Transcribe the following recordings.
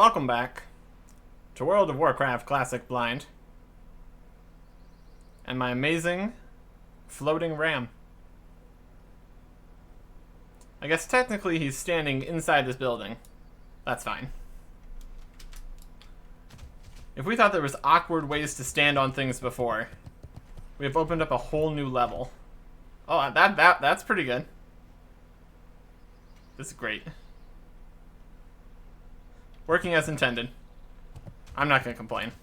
Welcome back to World of Warcraft Classic Blind and my amazing floating ram. I guess technically he's standing inside this building. That's fine. If we thought there was awkward ways to stand on things before, we have opened up a whole new level. Oh, that's pretty good. This is great. Working as intended. I'm not gonna complain.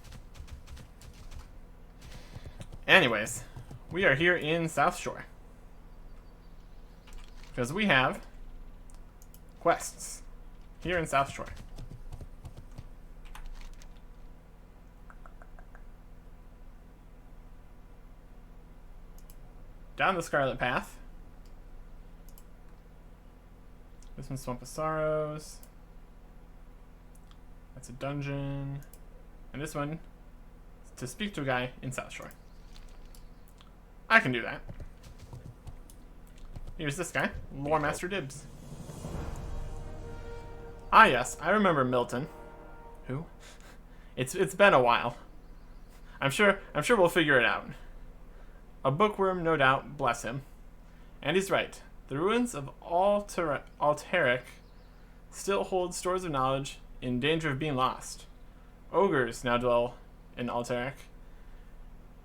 Anyways, we are here in South Shore because we have quests here in South Shore. Down the Scarlet Path. This one's Swamp of Sorrows. That's a dungeon. And this one is to speak to a guy in South Shore. I can do that. Here's this guy, Lore Master Dibs. Ah yes, I remember Milton. Who? It's been a while. I'm sure we'll figure it out. A bookworm, no doubt, bless him. And he's right. The ruins of Alterac still hold stores of knowledge in danger of being lost. Ogres now dwell in Alterac,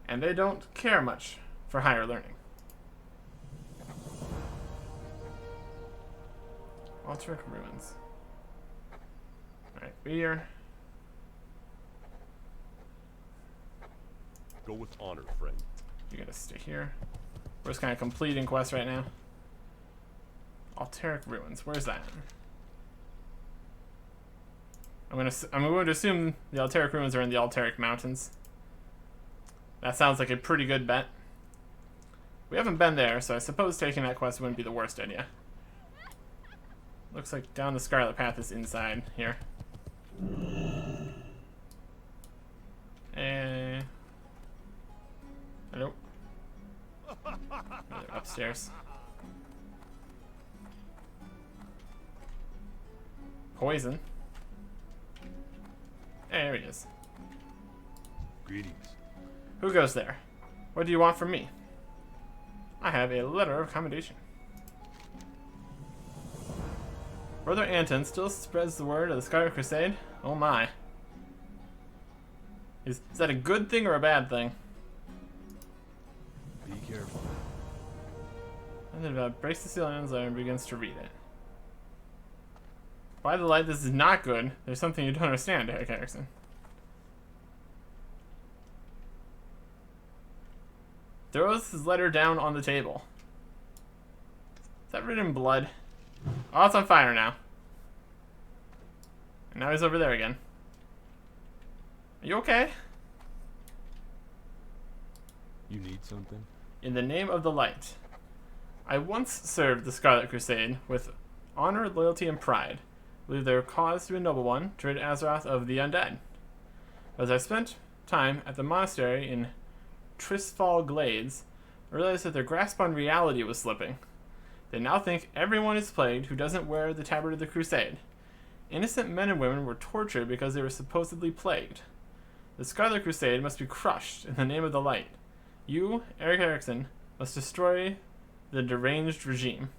and they don't care much for higher learning. Alterac ruins. Alright, here. Go with honor, friend. You gotta stay here. We're just kind of completing quests right now. Alterac ruins. Where's that? I'm going to assume the Alterac ruins are in the Alterac mountains. That sounds like a pretty good bet. We haven't been there, so I suppose taking that quest wouldn't be the worst idea. Looks like down the Scarlet Path is inside here. Hello. They're upstairs. Poison. There he is. Greetings. Who goes there? What do you want from me? I have a letter of commendation. Brother Anton still spreads the word of the Scarlet Crusade? Oh my. Is that a good thing or a bad thing? Be careful. And then breaks the seal and begins to read it. By the light, this is not good. There's something you don't understand, Eric Erickson. Throws his letter down on the table. Is that written in blood? Oh, it's on fire now. And now he's over there again. Are you okay? You need something? In the name of the light. I once served the Scarlet Crusade with honor, loyalty, and pride. I believe their cause to be a noble one, to rid Azeroth of the undead. As I spent time at the monastery in Tristfall Glades, I realized that their grasp on reality was slipping. They now think everyone is plagued who doesn't wear the tabard of the crusade. Innocent men and women were tortured because they were supposedly plagued. The Scarlet Crusade must be crushed in the name of the light. You, Eric Erickson, must destroy the deranged regime.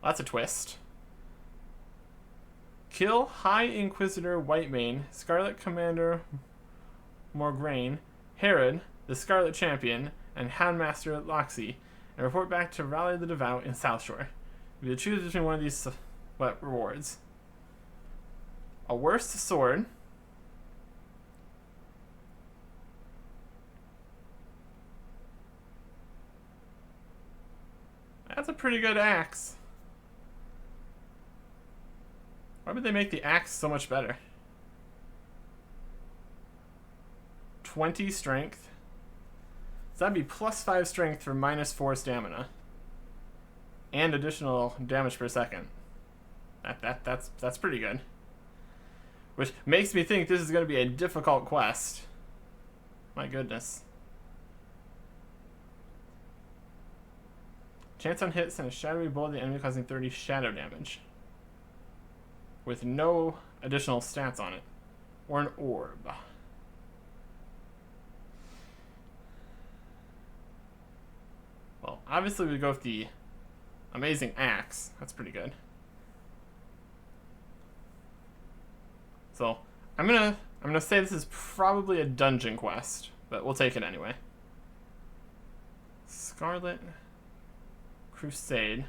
Well, that's a twist. Kill High Inquisitor Whitemane, Scarlet Commander Morgraine, Herod, the Scarlet Champion, and Houndmaster Loxy, and report back to Rally the Devout in South Shore. If you choose between one of these rewards. A worse sword. That's a pretty good axe. Why would they make the axe so much better? 20 strength. So that'd be plus 5 strength for minus 4 stamina. And additional damage per second. That's pretty good. Which makes me think this is going to be a difficult quest. My goodness. Chance on hits and a shadowy bullet of the enemy causing 30 shadow damage. With no additional stats on it. or an orb. Well, obviously we go with the amazing axe. That's pretty good. So I'm gonna say this is probably a dungeon quest, but we'll take it anyway. Scarlet Crusade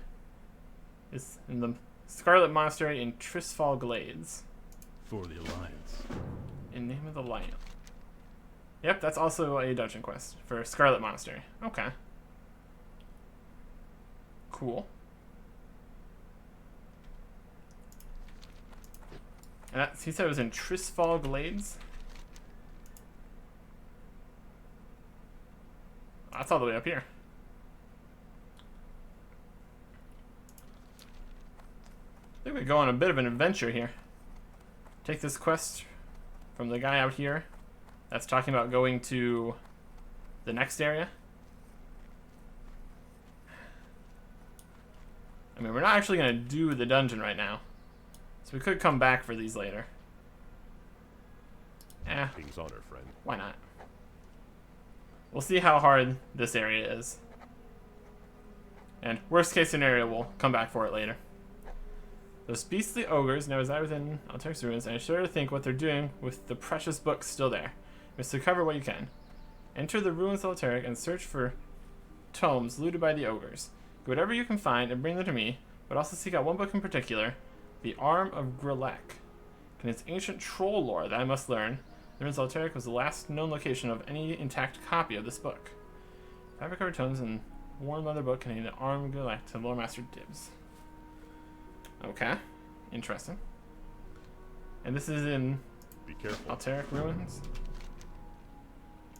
is in the Scarlet Monastery in Trisfall Glades. For the Alliance. In name of the lion. Yep, that's also a dungeon quest for Scarlet Monastery. Okay. Cool. And he said it was in Trisfall Glades? That's all the way up here. I think we go on a bit of an adventure here. Take this quest from the guy out here that's talking about going to the next area. I mean, we're not actually going to do the dungeon right now, so we could come back for these later. King's honor, friend. Why not? We'll see how hard this area is. And worst case scenario, we'll come back for it later. Those beastly ogres now reside within Alteric's ruins, and I shudder to think what they're doing with the precious books still there. You must recover what you can. Enter the ruins of Alteric and search for tomes looted by the ogres. Get whatever you can find and bring them to me, but also seek out one book in particular, the Arm of Grelek. Contains ancient troll lore that I must learn. The ruins of Alteric was the last known location of any intact copy of this book. 5 recovered tomes and worn leather book containing the Arm of Grelek to Lore Master Dibs. Okay, interesting. And this is in Be careful. Alteric ruins?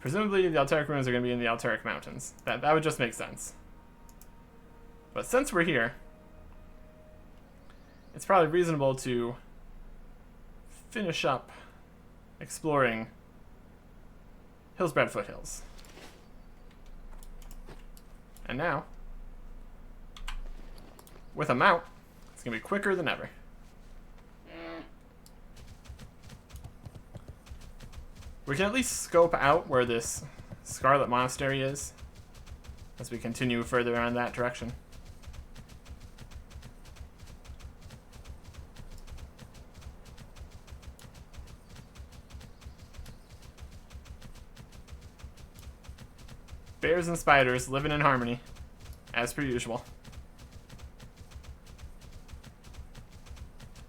Presumably the Alteric ruins are going to be in the Alteric mountains. That would just make sense. But since we're here, it's probably reasonable to finish up exploring Hillsbrad Foothills. And now, with a mount, it's going to be quicker than ever. We can at least scope out where this Scarlet Monastery is as we continue further on that direction. Bears and spiders living in harmony, as per usual.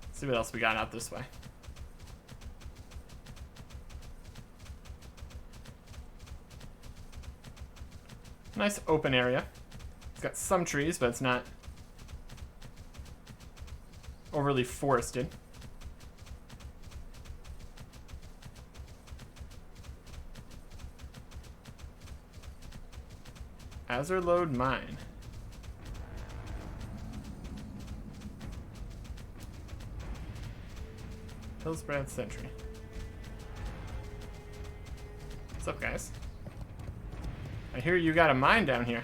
Let's see what else we got out this way. Nice open area. It's got some trees, but it's not overly forested. Azurlode Mine. Hillsbrad Sentry. What's up, guys? I hear you got a mine down here.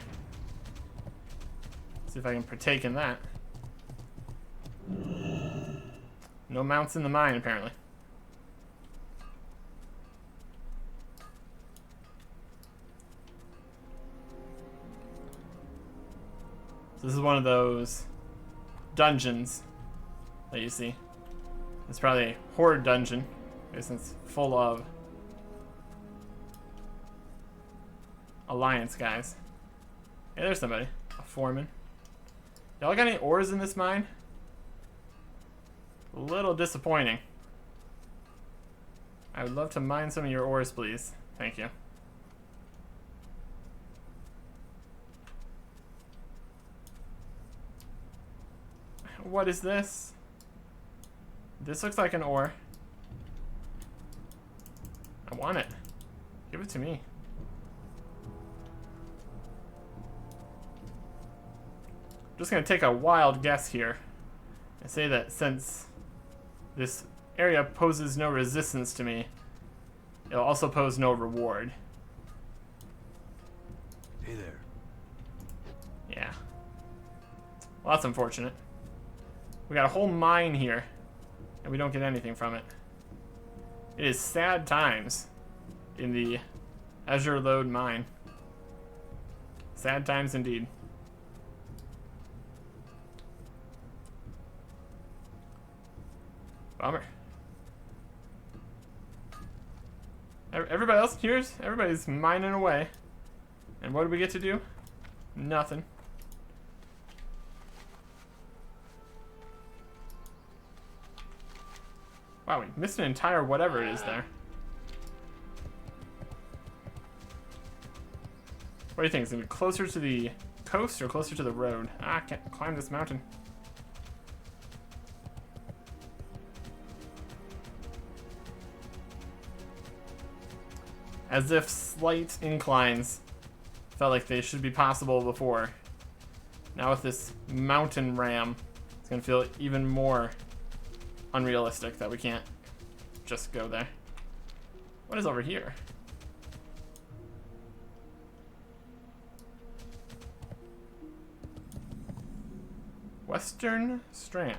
See if I can partake in that. No mounts in the mine, apparently. So this is one of those dungeons that you see. It's probably a horde dungeon, because it's full of Alliance guys. Hey, there's somebody. A foreman. Y'all got any ores in this mine? A little disappointing. I would love to mine some of your ores, please. Thank you. What is this? This looks like an ore. I want it. Give it to me. I'm just going to take a wild guess here and say that since this area poses no resistance to me, it'll also pose no reward. Hey there. Yeah. Well, that's unfortunate. We got a whole mine here, and we don't get anything from it. It is sad times in the Azure Load mine. Sad times indeed. Bummer. Everybody else here's everybody's mining away. And what do we get to do? Nothing. Wow, we missed an entire whatever it is there. What do you think? Is it gonna be closer to the coast or closer to the road? Ah, I can't climb this mountain. As if slight inclines felt like they should be possible before. Now with this mountain ram, it's gonna feel even more unrealistic that we can't just go there. What is over here? Western Strand.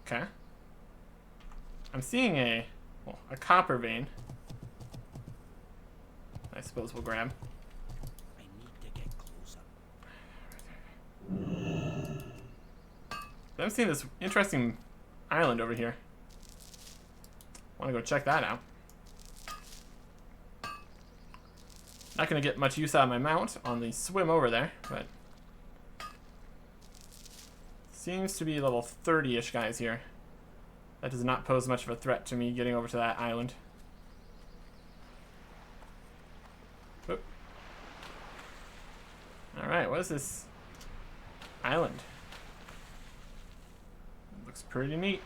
Okay. I'm seeing a copper vein. I suppose we'll grab. I need to get closer. I'm seeing this interesting island over here. Want to go check that out. Not going to get much use out of my mount on the swim over there, but seems to be level 30-ish guys here. That does not pose much of a threat to me getting over to that island. Oop. Alright, what is this island? Looks pretty neat.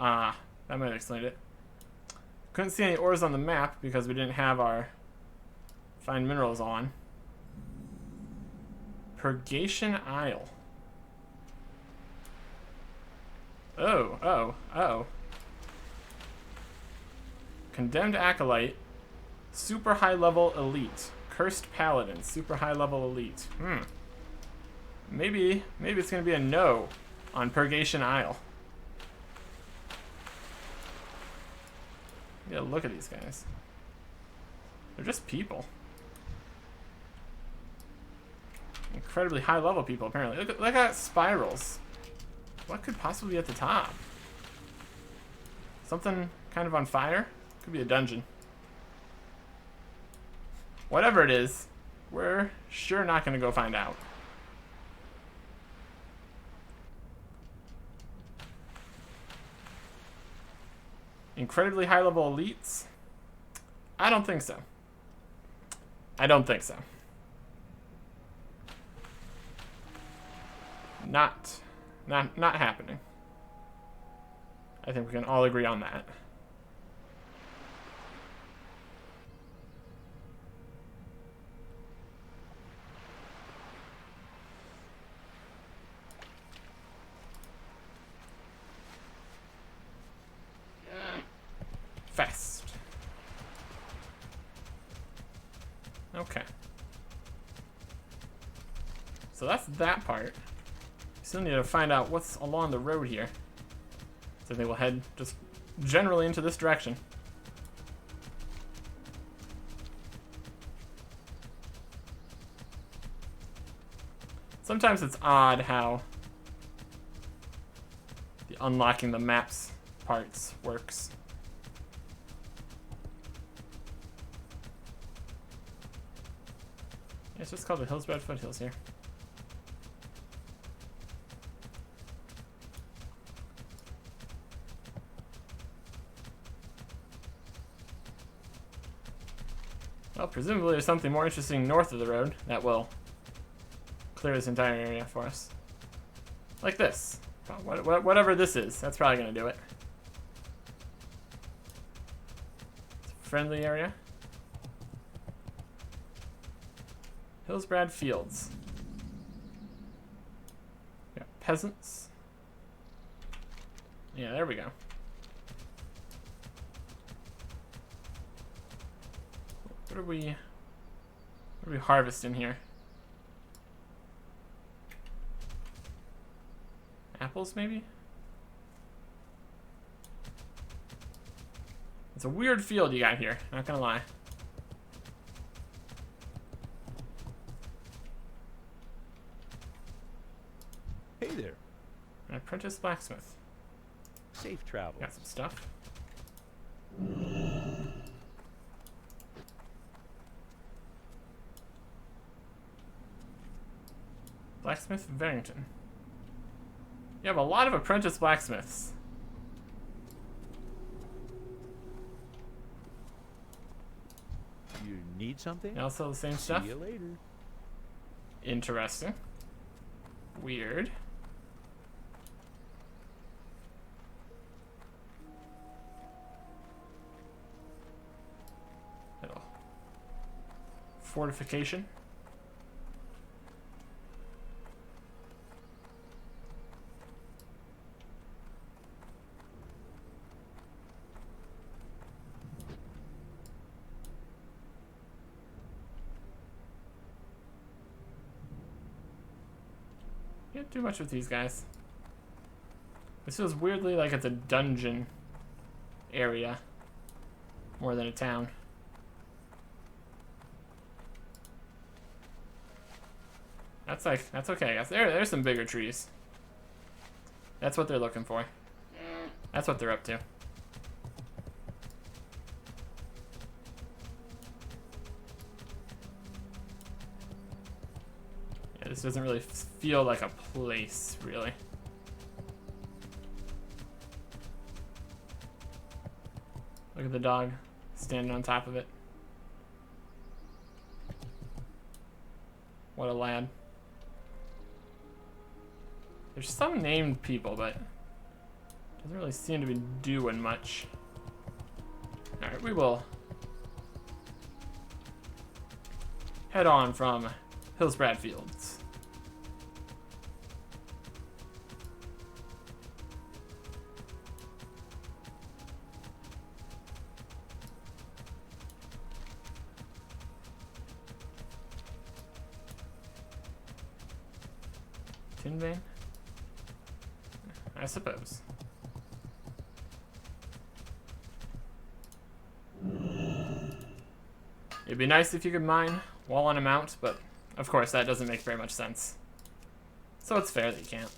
Ah, that might explain it. Couldn't see any ores on the map because we didn't have our find minerals on. Purgation Isle. Oh. Condemned Acolyte. Super high level elite. Cursed Paladin. Super high level elite. Maybe it's gonna be a no on Purgation Isle. You gotta look at these guys. They're just people. Incredibly high level people, apparently. Look at that spirals. What could possibly be at the top? Something kind of on fire? Could be a dungeon. Whatever it is, we're sure not going to go find out. Incredibly high level elites? I don't think so. I don't think so. Not happening. I think we can all agree on that. Fast. Okay. So that's that part. Still need to find out what's along the road here. So I think we'll head just generally into this direction. Sometimes it's odd how the unlocking the maps parts works. It's just called the Hillsbred Foothills here. Well, presumably there's something more interesting north of the road that will clear this entire area for us. Like this. Whatever this is, that's probably going to do it. It's a friendly area. Hillsbrad Fields. We got peasants. Yeah, there we go. What are we harvesting here? apples, maybe? It's a weird field you got here, not gonna lie. Hey there. An apprentice blacksmith. Safe travel. Got some stuff. Blacksmith Barrington. You have a lot of apprentice blacksmiths. You need something? They all sell the same stuff. See you later. Interesting. Weird. Little fortification. Can't do much with these guys. This feels weirdly like it's a dungeon area more than a town. That's okay. There's some bigger trees. That's what they're looking for. That's what they're up to. This doesn't really feel like a place, really. Look at the dog standing on top of it. What a lad. There's some named people, but doesn't really seem to be doing much. Alright, we will head on from Hillsbrad Fields. Tin vein? I suppose. It'd be nice if you could mine while on a mount, but of course that doesn't make very much sense. So it's fair that you can't.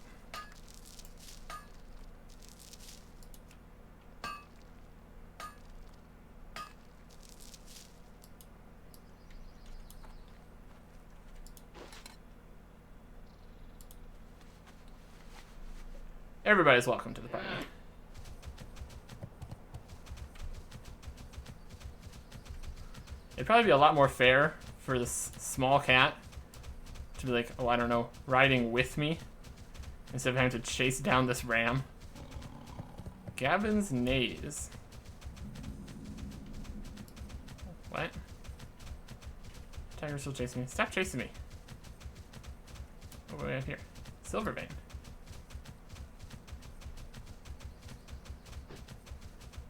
Everybody's welcome to the party. It'd probably be a lot more fair for this small cat to be like, oh, I don't know, riding with me instead of having to chase down this ram. Gavin's Naze. What? Tiger's still chasing me. Stop chasing me. Oh, way out here. Silvervein.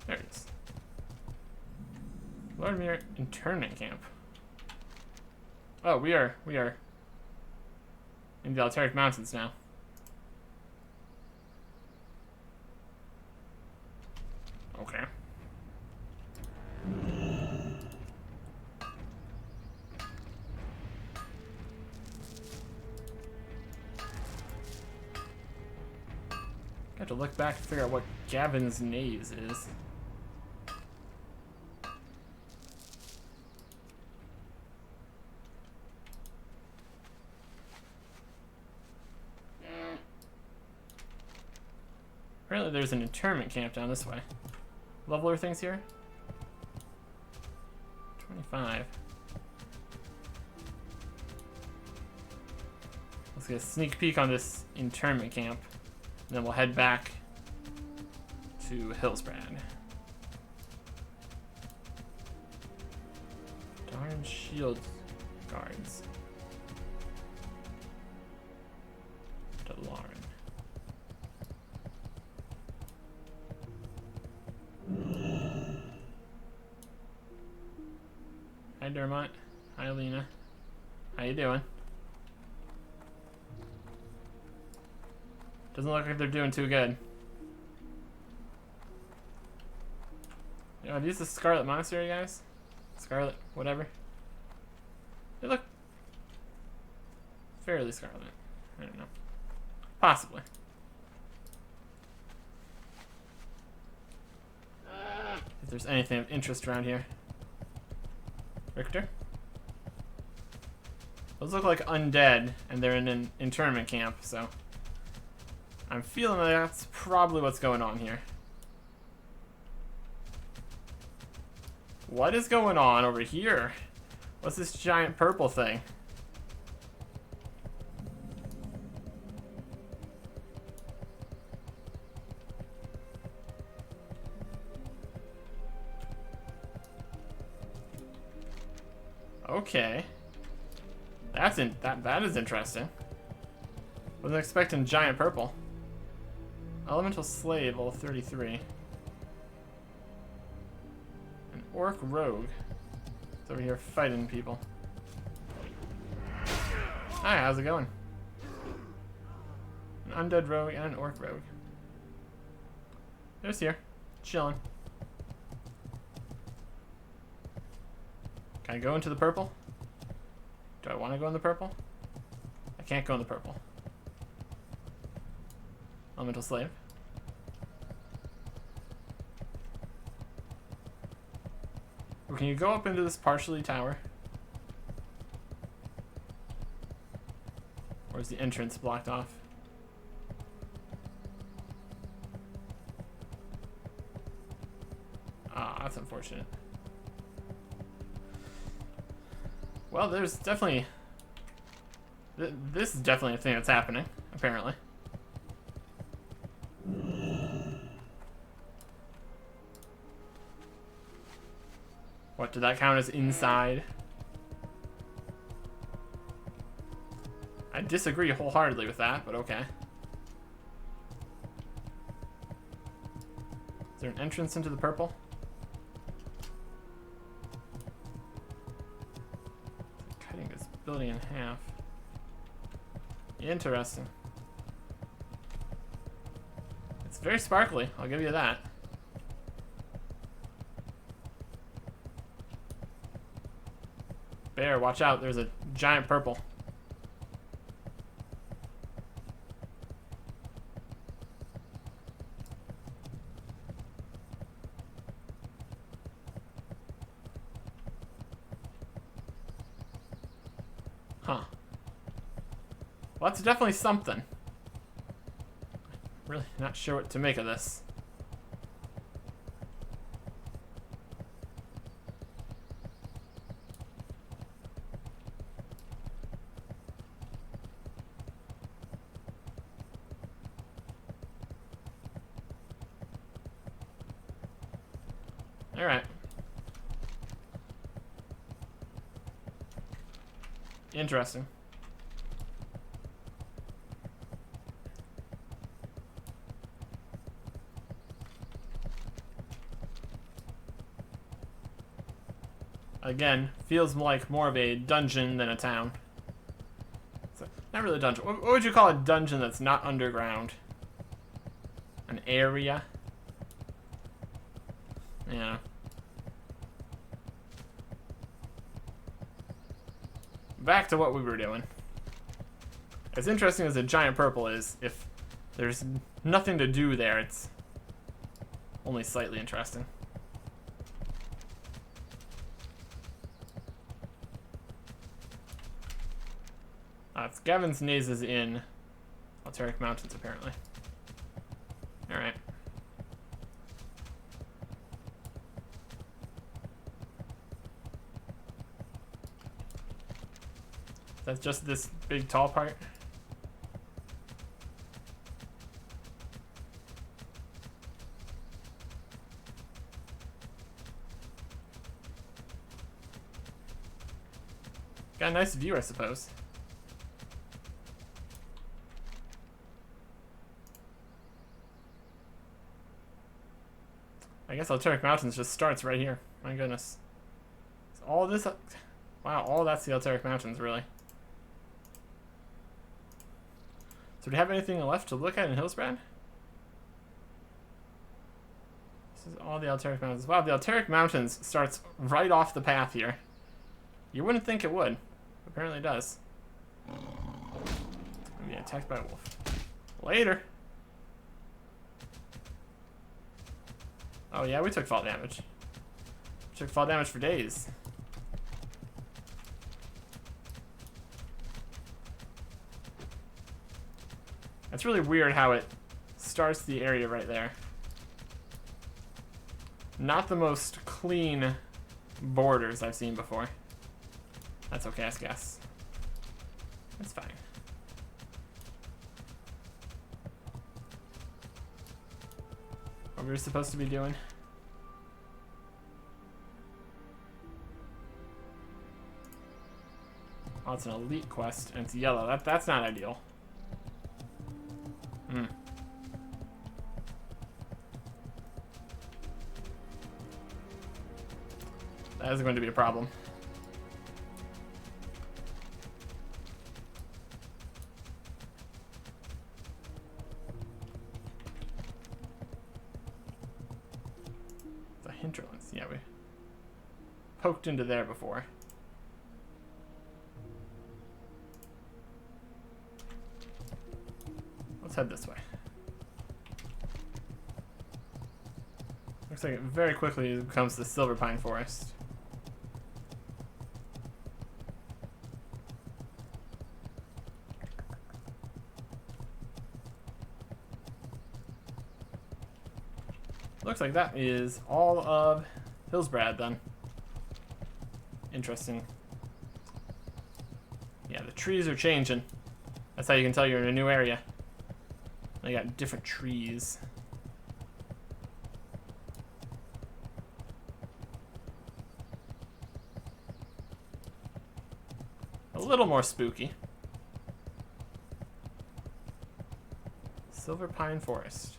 There it is. Lordmere internment camp. Oh, we are in the Alteric Mountains now. Okay. Got to look back and figure out what Gavin's Naze is. Apparently there's an internment camp down this way. Leveler things here? 25. Let's get a sneak peek on this internment camp. And then we'll head back to Hillsbrad. Darn shield guards. DeLauren. Hi Dermot. Hi Lena. How you doing? Doesn't look like they're doing too good. Are these the Scarlet Monastery guys? Scarlet, whatever. They look fairly scarlet. I don't know. Possibly. If there's anything of interest around here. Richter? Those look like undead, and they're in an internment camp, so I'm feeling like that's probably what's going on here. What is going on over here? What's this giant purple thing? Okay. That is interesting. Wasn't expecting giant purple. Elemental slave, level 33. An orc rogue. It's over here fighting people. Hi, how's it going? An undead rogue and an orc rogue. They're just here, chilling. Can I go into the purple? Do I want to go in the purple? I can't go in the purple. Elemental slave. Or can you go up into this partially tower? Or is the entrance blocked off? Ah, that's unfortunate. Well, there's definitely... This is definitely a thing that's happening, apparently. What, did that count as inside? I disagree wholeheartedly with that, but okay. Is there an entrance into the purple? Cutting this building in half. Interesting. It's very sparkly, I'll give you that. Bear, watch out, there's a giant purple. Huh. Well, that's definitely something. Really not sure what to make of this. All right. Interesting. Again, feels like more of a dungeon than a town. So, not really a dungeon. What would you call a dungeon that's not underground? An area? Yeah. Back to what we were doing. As interesting as a giant purple is, if there's nothing to do there, it's only slightly interesting. It's Gavin's Naze is in Alteric Mountains, apparently. Alright. That's just this big tall part. Got a nice view, I suppose. I guess Alteric Mountains just starts right here. My goodness. So all this... Wow, all that's the Alteric Mountains, really. do we have anything left to look at in Hillsbrad? This is all the Alteric Mountains. Wow, the Alteric Mountains starts right off the path here. You wouldn't think it would. Apparently it does. Be attacked by a wolf. Later. Oh yeah, we took fall damage. We took fall damage for days. It's really weird how it starts the area right there. Not the most clean borders I've seen before. That's okay, I guess. That's fine. What were we supposed to be doing? Oh, it's an elite quest, and it's yellow. That's not ideal. That is going to be a problem. The hinterlands, yeah, we poked into there before. Let's head this way. Looks like it very quickly becomes the Silver Pine Forest. Looks like that is all of Hillsbrad then. Interesting. Yeah, the trees are changing. That's how you can tell you're in a new area. They got different trees. A little more spooky. Silver Pine Forest.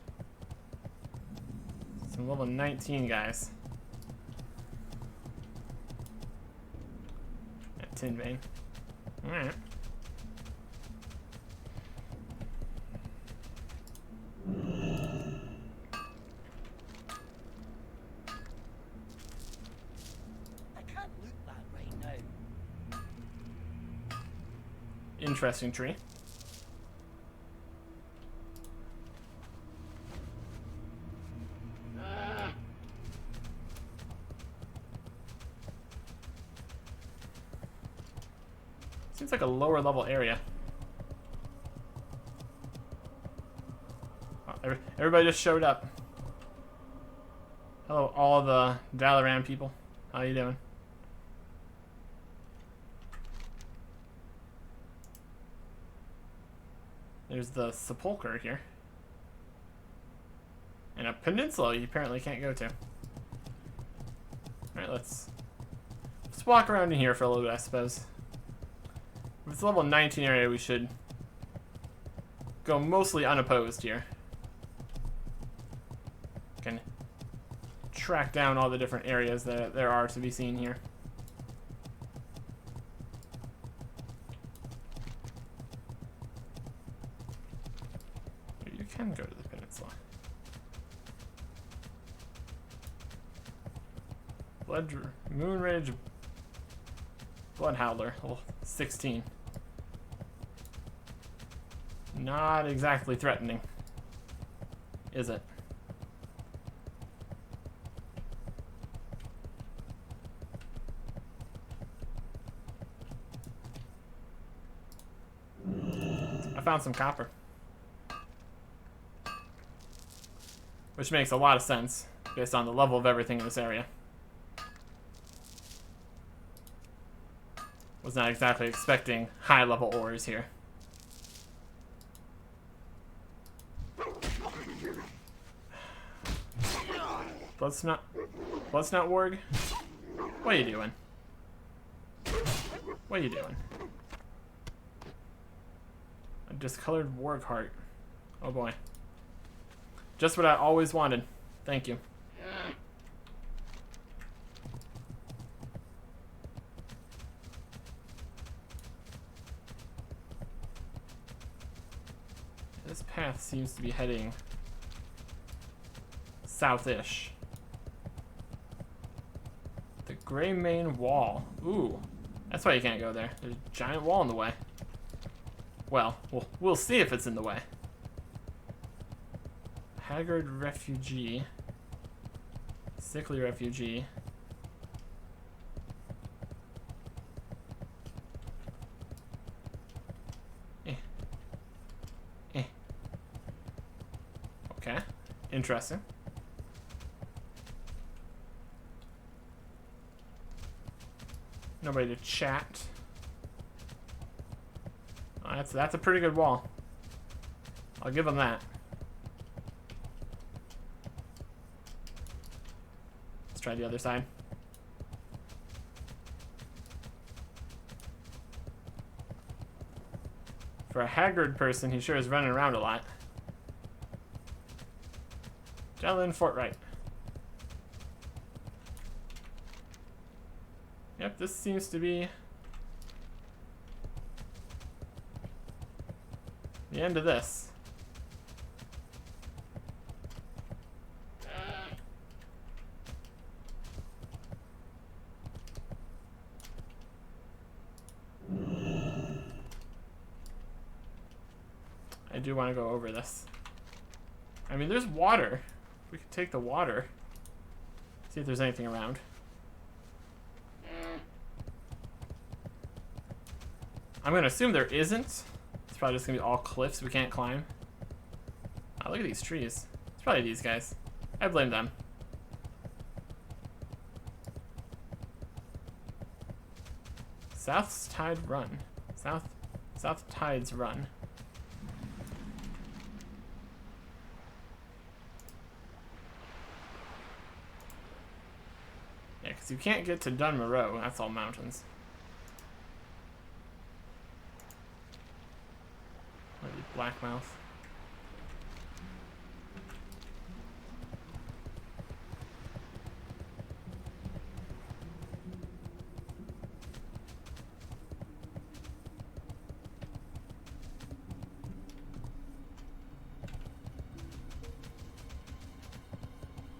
Some level 19 guys. At Tin Vein. Alright. I can't loot that right now. Interesting tree. Seems like a lower level area. Oh, everybody just showed up. Hello, all the Dalaran people. How you doing? There's the sepulcher here. And a peninsula you apparently can't go to. Alright, let's walk around in here for a little bit, I suppose. If it's a level 19 area, we should go mostly unopposed here. Can track down all the different areas that there are to be seen here. Maybe you can go to the peninsula. Moonridge Blood Howler, level 16. Not exactly threatening, is it? I found some copper. Which makes a lot of sense, based on the level of everything in this area. Was not exactly expecting high level ores here. Bloodsnot Warg? What are you doing? What are you doing? A discolored Warg heart. Oh boy. Just what I always wanted. Thank you. This path seems to be heading south-ish. The Gray Main Wall. Ooh, that's why you can't go there. There's a giant wall in the way. Well, we'll see if it's in the way. Haggard refugee. Sickly refugee. Okay, interesting. Nobody to chat. Oh, that's a pretty good wall. I'll give them that. Let's try the other side. For a haggard person, he sure is running around a lot. Jellin Fort right. Yep, this seems to be the end of this. I do want to go over this. I mean, there's water. We could take the water. See if there's anything around. I'm gonna assume there isn't. It's probably just gonna be all cliffs we can't climb. Oh, look at these trees. It's probably these guys. I blame them. South's Tide Run. South Tides Run. Yeah, because you can't get to Dunmoreau. That's all mountains. Blackmouth.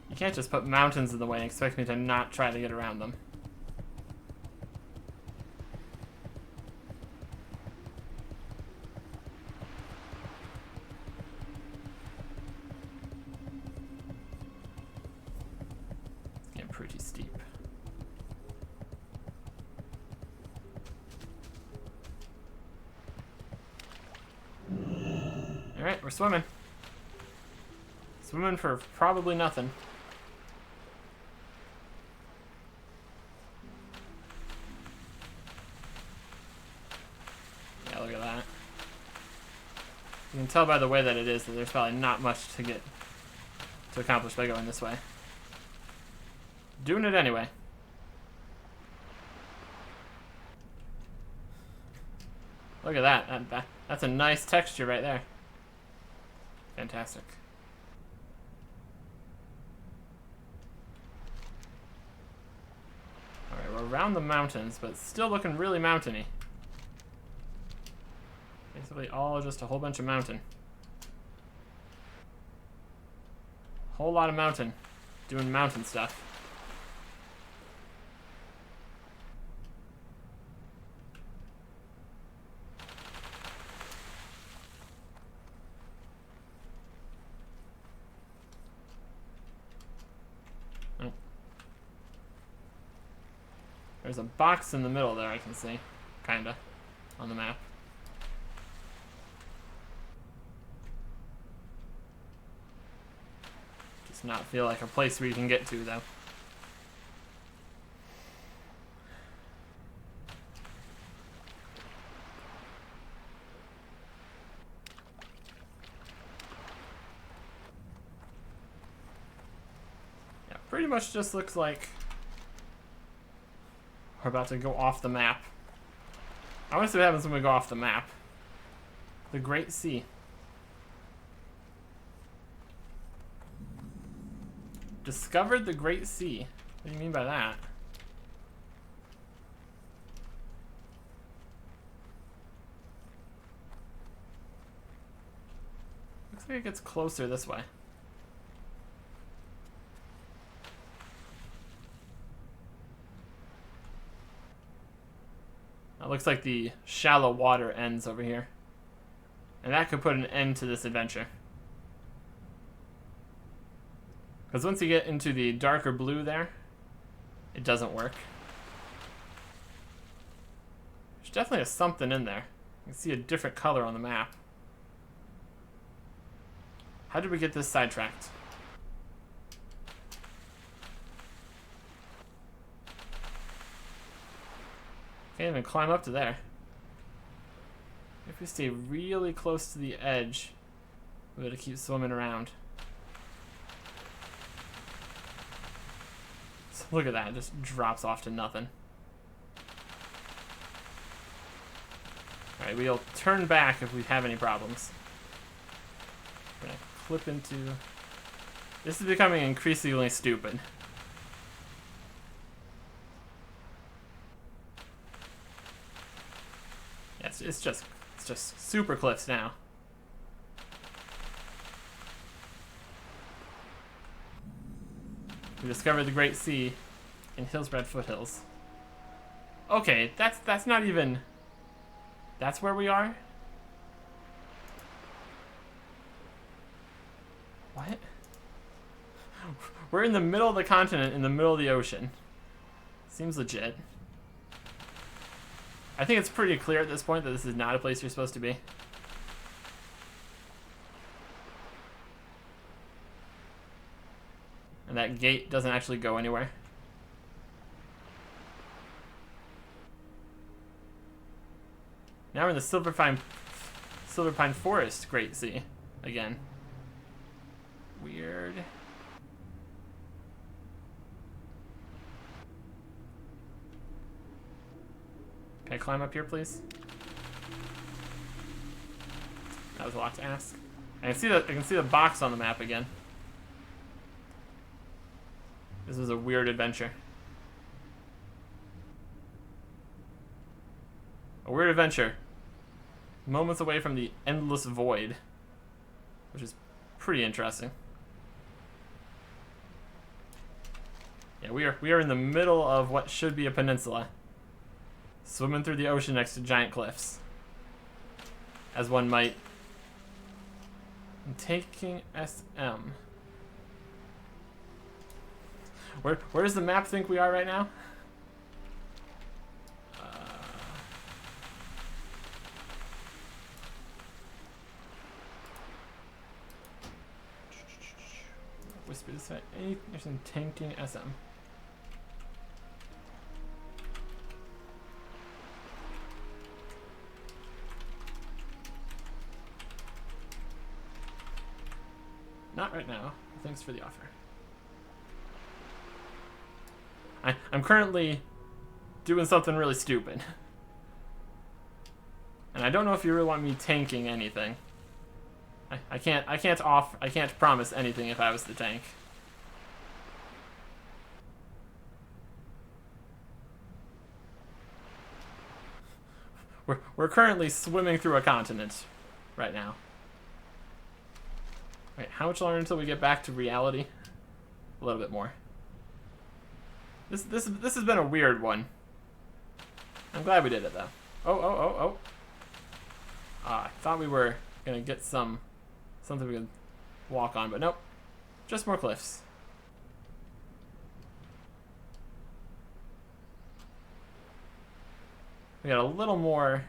You can't just put mountains in the way and expect me to not try to get around them. Pretty steep. Alright, we're swimming. Swimming for probably nothing. Yeah, look at that. You can tell by the way that it is that there's probably not much to accomplish by going this way. Doing it anyway. Look at that. That's a nice texture right there. Fantastic. Alright, we're around the mountains, but still looking really mountainy. Basically all just a whole bunch of mountain. Whole lot of mountain. Doing mountain stuff. There's a box in the middle there I can see. Kinda. On the map. Does not feel like a place where you can get to, though. Yeah, pretty much just looks like we're about to go off the map. I want to see what happens when we go off the map. The Great Sea. Discovered the Great Sea. What do you mean by that? Looks like it gets closer this way. It looks like the shallow water ends over here. And that could put an end to this adventure. Because once you get into the darker blue there, it doesn't work. There's definitely something in there. You can see a different color on the map. How did we get this sidetracked? Can't even climb up to there. If we stay really close to the edge, we're going to keep swimming around. So look at that, it just drops off to nothing. Alright, we'll turn back if we have any problems. We're going to clip into... This is becoming increasingly stupid. Yeah, it's just super cliffs now. We discovered the Great Sea in Hillspread Foothills. Okay, that's not even... That's where we are? What? We're in the middle of the continent, in the middle of the ocean. Seems legit. I think it's pretty clear at this point that this is not a place you're supposed to be. And that gate doesn't actually go anywhere. Now we're in the Silver Pine Forest Great Sea again. Weird. Can I climb up here, please? That was a lot to ask. I can see the box on the map again. This was a weird adventure. A weird adventure. Moments away from the endless void, which is pretty interesting. Yeah, we are in the middle of what should be a peninsula. Swimming through the ocean next to giant cliffs. As one might. I'm taking SM. Where does the map think we are right now? Whisper this way. There's some tanking SM. Not right now. Thanks for the offer. I'm currently doing something really stupid. And I don't know if you really want me tanking anything. I can't promise anything if I was the tank. We're currently swimming through a continent right now. Wait, how much longer until we get back to reality? A little bit more. This has been a weird one. I'm glad we did it though. Oh. I thought we were gonna get something we could walk on, but nope. Just more cliffs. We got a little more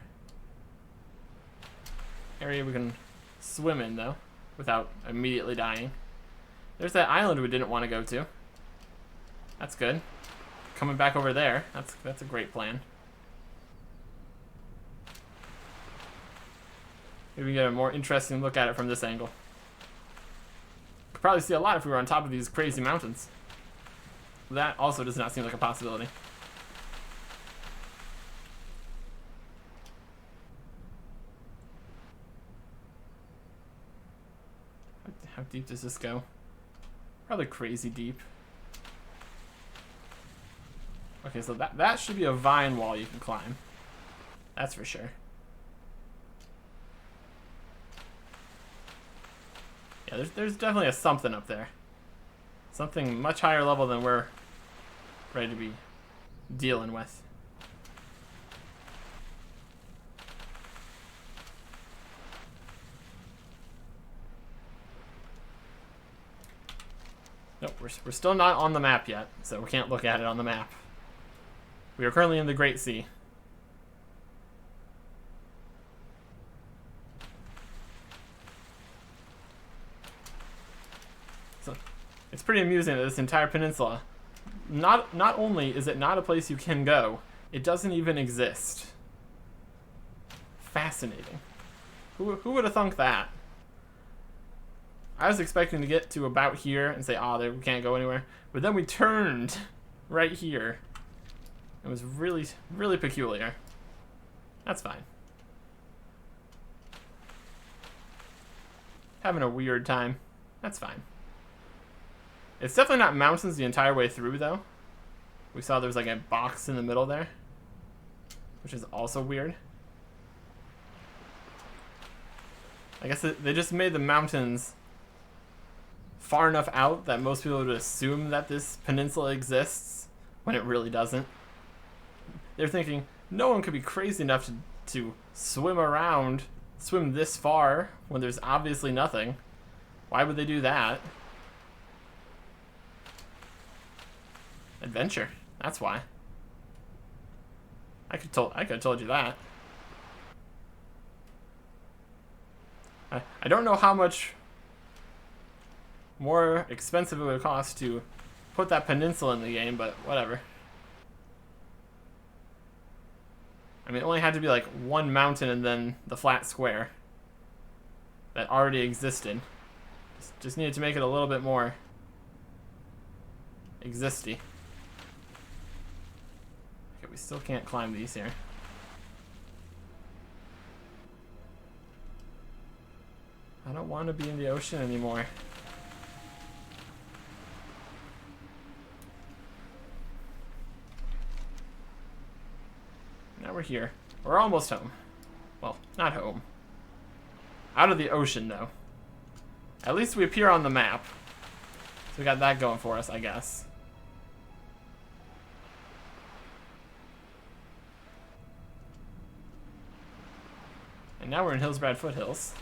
area we can swim in though, without immediately dying. There's that island we didn't want to go to. That's good. Coming back over there, that's a great plan. Maybe we can get a more interesting look at it from this angle. Could probably see a lot if we were on top of these crazy mountains. That also does not seem like a possibility. How deep does this go? Probably crazy deep. Okay, so that should be a vine wall you can climb. That's for sure. Yeah, there's definitely a something up there. Something much higher level than we're ready to be dealing with. Nope, we're still not on the map yet, so we can't look at it on the map. We are currently in the Great Sea. So it's pretty amusing that this entire peninsula, not only is it not a place you can go, it doesn't even exist. Fascinating. Who would have thunk that? I was expecting to get to about here and say, we can't go anywhere. But then we turned right here. It was really, really peculiar. That's fine. Having a weird time. That's fine. It's definitely not mountains the entire way through, though. We saw there was like a box in the middle there, which is also weird. I guess they just made the mountains far enough out that most people would assume that this peninsula exists when it really doesn't. They're thinking, no one could be crazy enough to swim this far when there's obviously nothing. Why would they do that? Adventure. That's why. I could have told you that. I don't know how much more expensive it would cost to put that peninsula in the game, but whatever. I mean, it only had to be like one mountain and then the flat square that already existed. Just needed to make it a little bit more existy. Okay, we still can't climb these here. I don't want to be in the ocean anymore. Now we're here. We're almost home. Well, not home. Out of the ocean, though. At least we appear on the map. So we got that going for us, I guess. And now we're in Hillsbrad Foothills.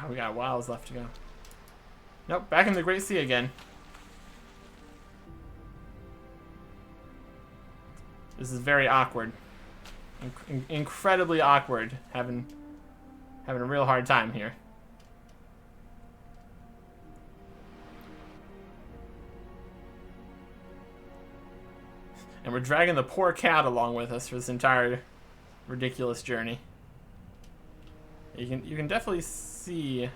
We got whiles left to go. Nope, back in the Great Sea again. This is very awkward. Incredibly awkward. Having a real hard time here. And we're dragging the poor cat along with us for this entire ridiculous journey. You can definitely see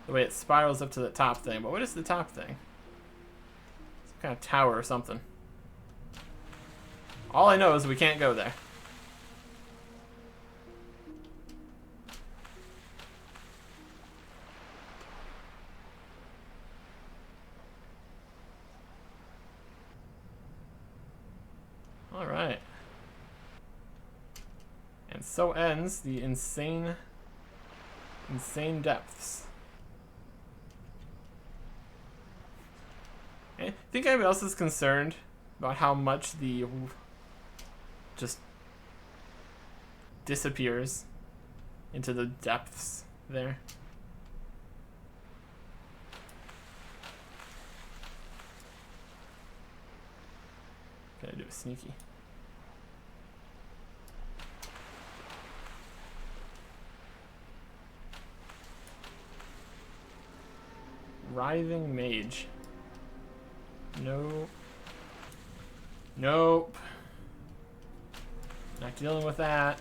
the way it spirals up to the top thing, but what is the top thing? Some kind of tower or something. All I know is we can't go there. All right. And so ends the insane depths. I think anybody else is concerned about how much the just disappears into the depths there. Gotta do a sneaky. Writhing mage. Nope. Nope. Not dealing with that.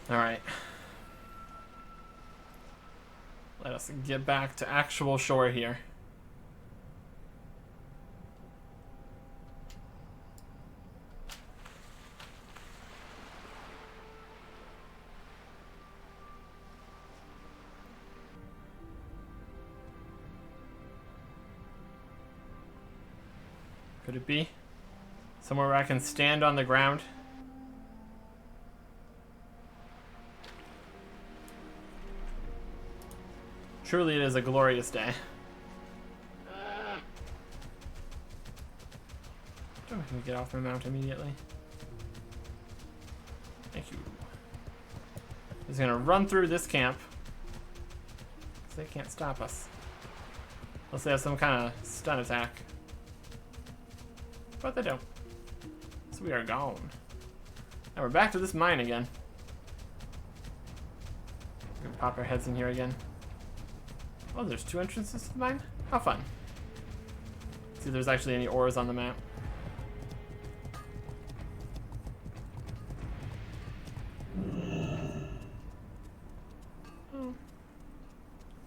All right. Let us get back to actual shore here. Could it be? Somewhere where I can stand on the ground? Truly it is a glorious day. Don't make me get off my mount immediately. Thank you. Just gonna run through this camp. They can't stop us. Unless they have some kind of stun attack. But they don't. So we are gone. Now we're back to this mine again. We're gonna pop our heads in here again. Oh, there's 2 entrances to the mine? How fun. See if there's actually any ores on the map. Oh.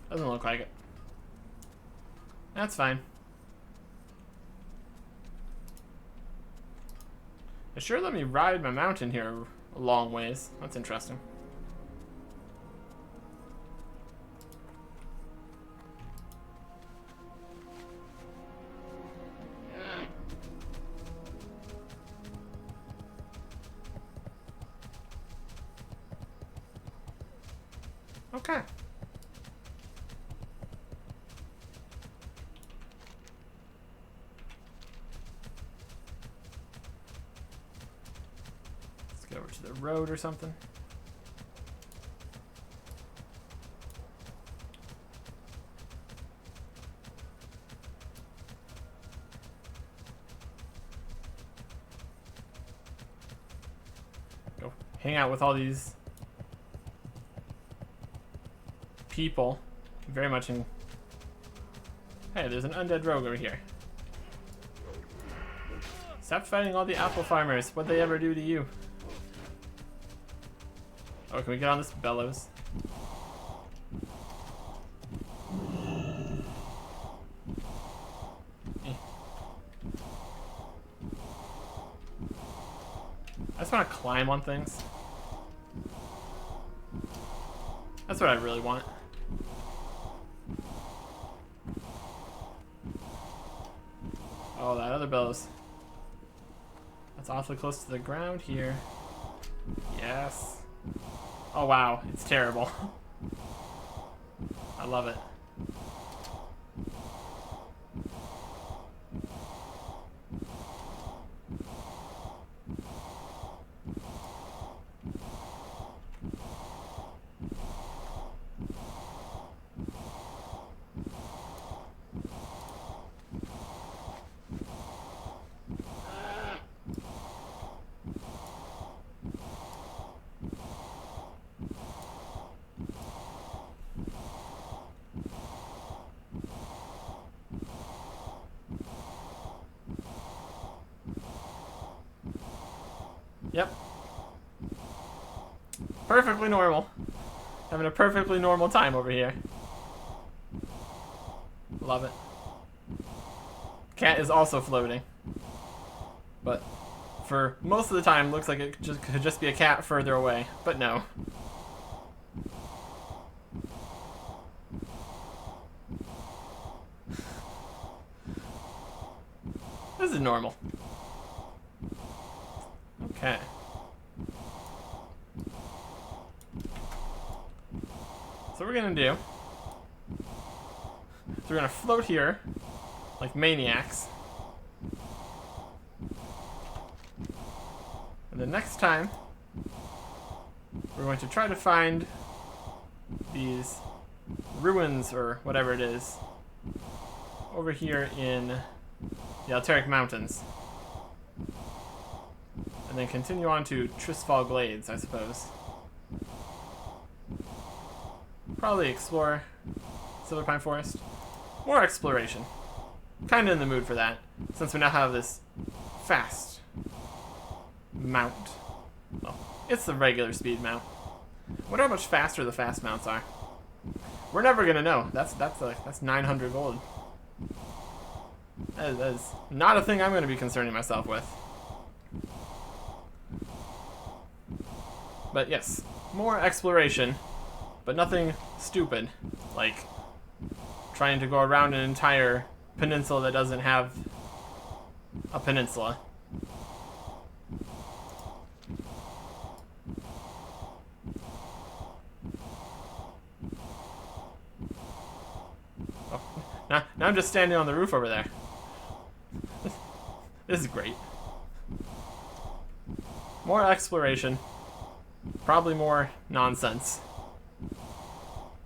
Doesn't look like it. That's fine. It sure let me ride my mountain here a long ways. That's interesting. Okay. Let's get over to the road or something. Go hang out with all these people. Very much in... Hey, there's an undead rogue over here. Stop fighting all the apple farmers. What'd they ever do to you? Oh, can we get on this bellows? Eh. I just want to climb on things. That's what I really want. Oh, that other bellows. That's awfully close to the ground here. Yes. Oh wow, it's terrible. I love it. Yep. Perfectly normal. Having a perfectly normal time over here. Love it. Cat is also floating. But for most of the time, looks like it could just be a cat further away. But no. This is normal. Okay. So what we're gonna do, so we're gonna float here like maniacs. And the next time, we're going to try to find these ruins or whatever it is over here in the Alteric Mountains. And then continue on to Tristfall Glades, I suppose. Probably explore Silverpine Forest. More exploration. Kinda in the mood for that, since we now have this fast mount. Well, it's the regular speed mount. I wonder how much faster the fast mounts are. We're never gonna know. That's 900 gold. That is not a thing I'm gonna be concerning myself with. But yes, more exploration, but nothing stupid, like trying to go around an entire peninsula that doesn't have a peninsula. Oh, now I'm just standing on the roof over there. This is great. More exploration. Probably more nonsense.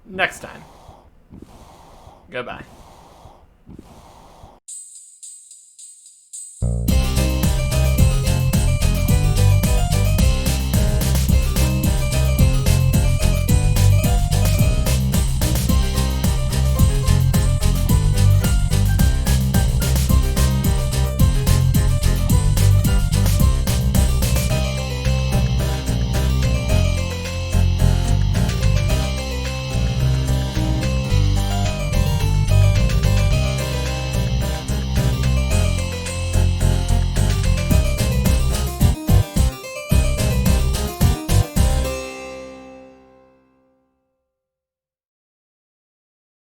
Next time. Goodbye.